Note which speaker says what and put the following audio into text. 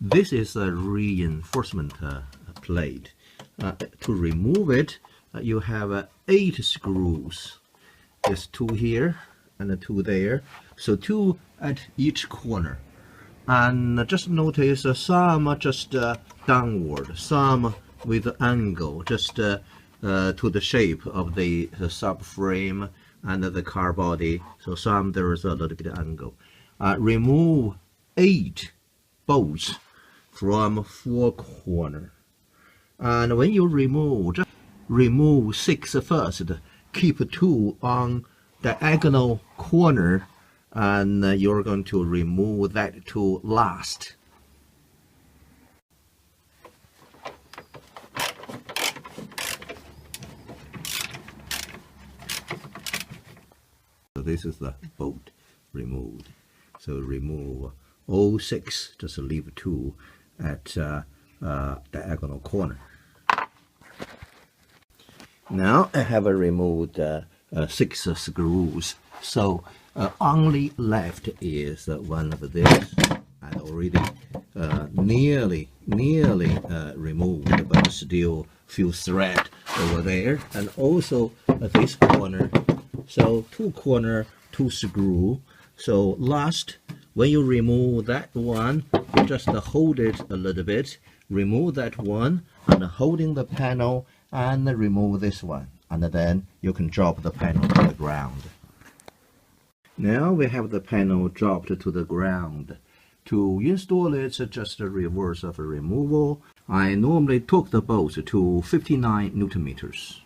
Speaker 1: This is a reinforcement plate. To remove it, you have 8 screws. There's 2 here and 2 there, so 2 at each corner. And just notice some are just downward, some with angle, just to the shape of the subframe and the car body. So some there is a little bit of angle. Remove 8 bolts from 4 corners. And when you remove, just remove 6 first. Keep 2 on diagonal corner, and you're going to remove that 2 last. So this is the bolt removed. So remove all 6, just leave 2 at diagonal corner. Now I have removed 6 screws, so only left is one of this. I already nearly removed, but still few thread over there, and also this corner. So 2 corner, 2 screw. So last, when you remove that one, you just hold it a little bit, remove that one, and holding the panel, and remove this one, and then you can drop the panel to the ground. Now we have the panel dropped to the ground. To install it, just a reverse of a removal. I normally took the bolts to 59 Newton meters.